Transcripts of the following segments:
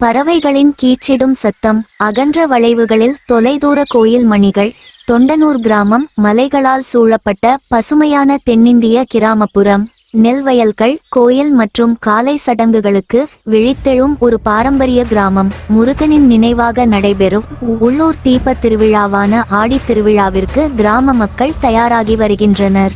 பறவைகளின் கீச்சிடும் சத்தம், அகன்ற வளைவுகளில் தொலைதூர கோயில் மணிகள். தொண்டனூர் கிராமம் மலைகளால் சூழப்பட்ட பசுமையான தென்னிந்திய கிராமப்புறம். நெல்வயல்கள், கோயில் மற்றும் காலை சடங்குகளுக்கு விழித்தெழும் ஒரு பாரம்பரிய கிராமம். முருகனின் நினைவாக நடைபெறும் உள்ளூர் தீபத் திருவிழாவான ஆடித் திருவிழாவிற்கு கிராம மக்கள் தயாராகி வருகின்றனர்.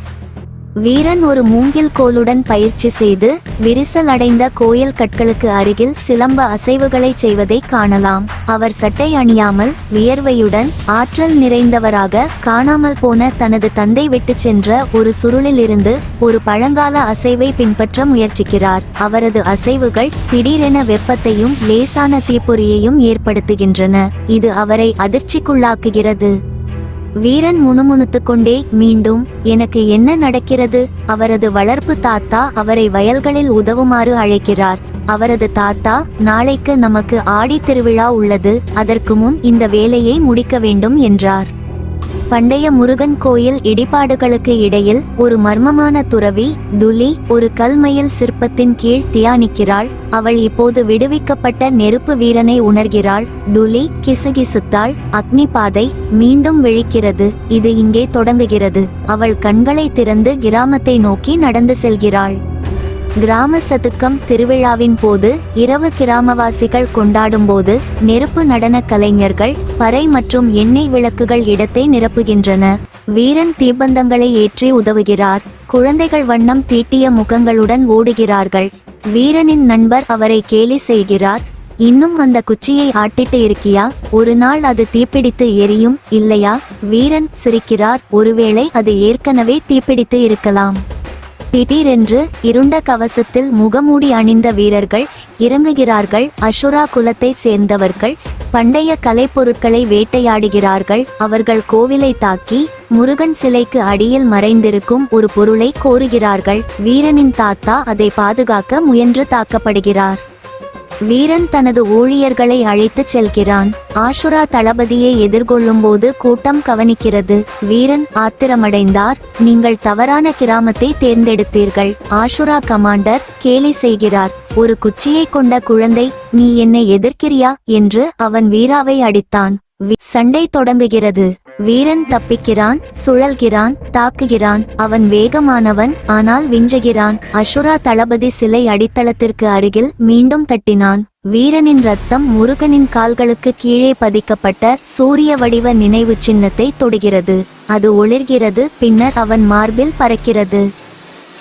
வீரன் ஒரு மூங்கில் கோலுடன் பயிற்சி செய்து விரிசல் அடைந்த கோயில் கற்களுக்கு அருகில் சிலம்ப அசைவுகளை செய்வதை காணலாம். அவர் சட்டை அணியாமல் வியர்வையுடன் ஆற்றல் நிறைந்தவராக காணாமல் போன தனது தந்தை விட்டு சென்ற ஒரு சுருளில் இருந்து ஒரு பழங்கால அசைவை பின்பற்ற முயற்சிக்கிறார். அவரது அசைவுகள் திடீரென வெப்பத்தையும் லேசான தீப்பொறியையும் ஏற்படுத்துகின்றன. இது அவரை அதிர்ச்சிக்குள்ளாக்குகிறது. வீரன் முணுமுணுத்துக் கொண்டே, மீண்டும் எனக்கு என்ன நடக்கிறது? அவரது வளர்ப்பு தாத்தா அவரை வயல்களில் உதவுமாறு அழைக்கிறார். அவரது தாத்தா, நாளைக்கு நமக்கு ஆடி திருவிழா உள்ளது, அதற்கு முன் இந்த வேலையை முடிக்க வேண்டும் என்றார். பண்டைய முருகன் கோயில் இடிபாடுகளுக்கு இடையில் ஒரு மர்மமான துறவி துலி ஒரு கல்மயில் சிற்பத்தின் கீழ் தியானிக்கிறாள். அவள் இப்போது விடுவிக்கப்பட்ட நெருப்பு வீரனை உணர்கிறாள். துலி கிசுகிசுத்தாள். அக்னி பாதை மீண்டும் விழிக்கிறது. இது இங்கே தொடங்குகிறது. அவள் கண்களை திறந்து கிராமத்தை நோக்கி நடந்து செல்கிறாள். கிராம சதுக்கம் திருவிழாவின் போது இரவு கிராமவாசிகள் கொண்டாடும் போது நெருப்பு நடன கலைஞர்கள், பறை மற்றும் எண்ணெய் விளக்குகள் இடத்தை நிரப்புகின்றன. வீரன் தீபந்தங்களை ஏற்றி உதவுகிறார். குழந்தைகள் வண்ணம் தீட்டிய முகங்களுடன் ஓடுகிறார்கள். வீரனின் நண்பர் அவரை கேலி செய்கிறார். இன்னும் அந்த குச்சியை ஆட்டிட்டு இருக்கியா? ஒரு நாள் அது தீப்பிடித்து எரியும், இல்லையா? வீரன் சிரிக்கிறார். ஒருவேளை அது ஏற்கனவே தீப்பிடித்து இருக்கலாம். திடீரென்று இருண்ட கவசத்தில் முகமூடி அணிந்த வீரர்கள் இறங்குகிறார்கள். அசுரா குலத்தைச் சேர்ந்தவர்கள் பண்டைய கலைப்பொருட்களை வேட்டையாடுகிறார்கள். அவர்கள் கோவிலை தாக்கி முருகன் சிலைக்கு அடியில் மறைந்திருக்கும் ஒரு பொருளை கோருகிறார்கள். வீரனின் தாத்தா அதை பாதுகாக்க முயன்று தாக்கப்படுகிறார். வீரன் தனது ஊழியர்களை அழைத்துச் செல்கிறான். ஆசுரா தளபதியை எதிர்கொள்ளும் போது கூட்டம் கவனிக்கிறது. வீரன் ஆத்திரமடைந்தார். நீங்கள் தவறான கிராமத்தை தேர்ந்தெடுத்தீர்கள். ஆசுரா கமாண்டர் கேலி செய்கிறார். ஒரு குச்சியை கொண்ட குழந்தை, நீ என்னை எதிர்க்கிறியா என்று அவன் வீராவை அடித்தான். சண்டை தொடங்குகிறது. வீரன் தப்பிக்கிறான், சுழல்கிறான், தாக்குகிறான். அவன் வேகமானவன், ஆனால் விஞ்சுகிறான். அசுரா தளபதி சிலை அடித்தளத்திற்கு அருகில் மீண்டும் தட்டினான். வீரனின் ரத்தம் முருகனின் கால்களுக்கு கீழே பதிக்கப்பட்ட சூரிய வடிவ நினைவு சின்னத்தை தொடுகிறது. அது ஒளிர்கிறது. பின்னர் அவன் மார்பில் பறக்கிறது.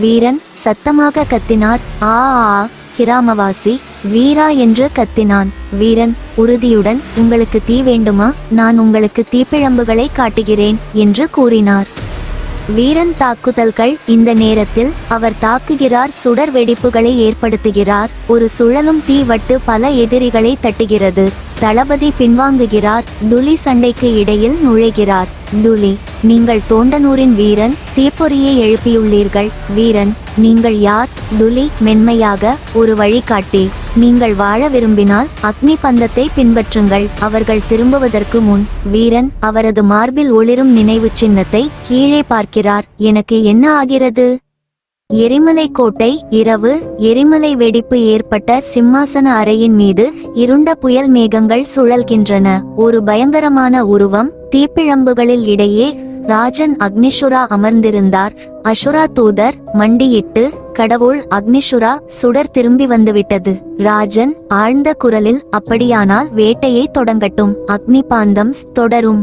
வீரன் சத்தமாக கத்தினார். ஆ ஆ! கிராமவாசி வீரா என்று கத்தினான். வீரன் உறுதியுடன், உங்களுக்கு தீ வேண்டுமா? நான் உங்களுக்கு தீப்பிழம்புகளை காட்டுகிறேன் என்று கூறினார். வீரன் தாக்குதல்கள். இந்த நேரத்தில் அவர் தாக்குகிறார். சுடர் வெடிப்புகளை ஏற்படுத்துகிறார். ஒரு சுழலும் தீ வட்டு பல எதிரிகளை தட்டுகிறது. தளபதி பின்வாங்குகிறார். துலி சண்டைக்கு இடையில் நுழைகிறார். துலி, நீங்கள் தோண்டனூரின் வீரன், தீப்பொறியை எழுப்பியுள்ளீர்கள். வீரன், நீங்கள் யார்? துலி மென்மையாக, ஒரு வழிகாட்டி. நீங்கள் வாழ விரும்பினால் அக்னி பந்தத்தை பின்பற்றுங்கள். அவர்கள் திரும்புவதற்கு முன் வீரன் அவரது மார்பில் ஒளிரும் நினைவு சின்னத்தை கீழே பார்க்கிறார். எனக்கு என்ன ஆகிறது? எரிமலை கோட்டை. இரவு. எரிமலை வெடிப்பு ஏற்பட்ட சிம்மாசன அறையின் மீது இருண்ட புயல் மேகங்கள் சுழல்கின்றன. ஒரு பயங்கரமான உருவம். தீப்பிழம்புகளில் இடையே ராஜன் அக்னிசுரா அமர்ந்திருந்தார். அசுரா தூதர் மண்டியிட்டு, கடவுள் அக்னிசுரா, சுடர் திரும்பி வந்துவிட்டது. ராஜன் ஆழ்ந்த குரலில், அப்படியானால் வேட்டையை தொடங்கட்டும். அக்னி பாந்தம் தொடரும்.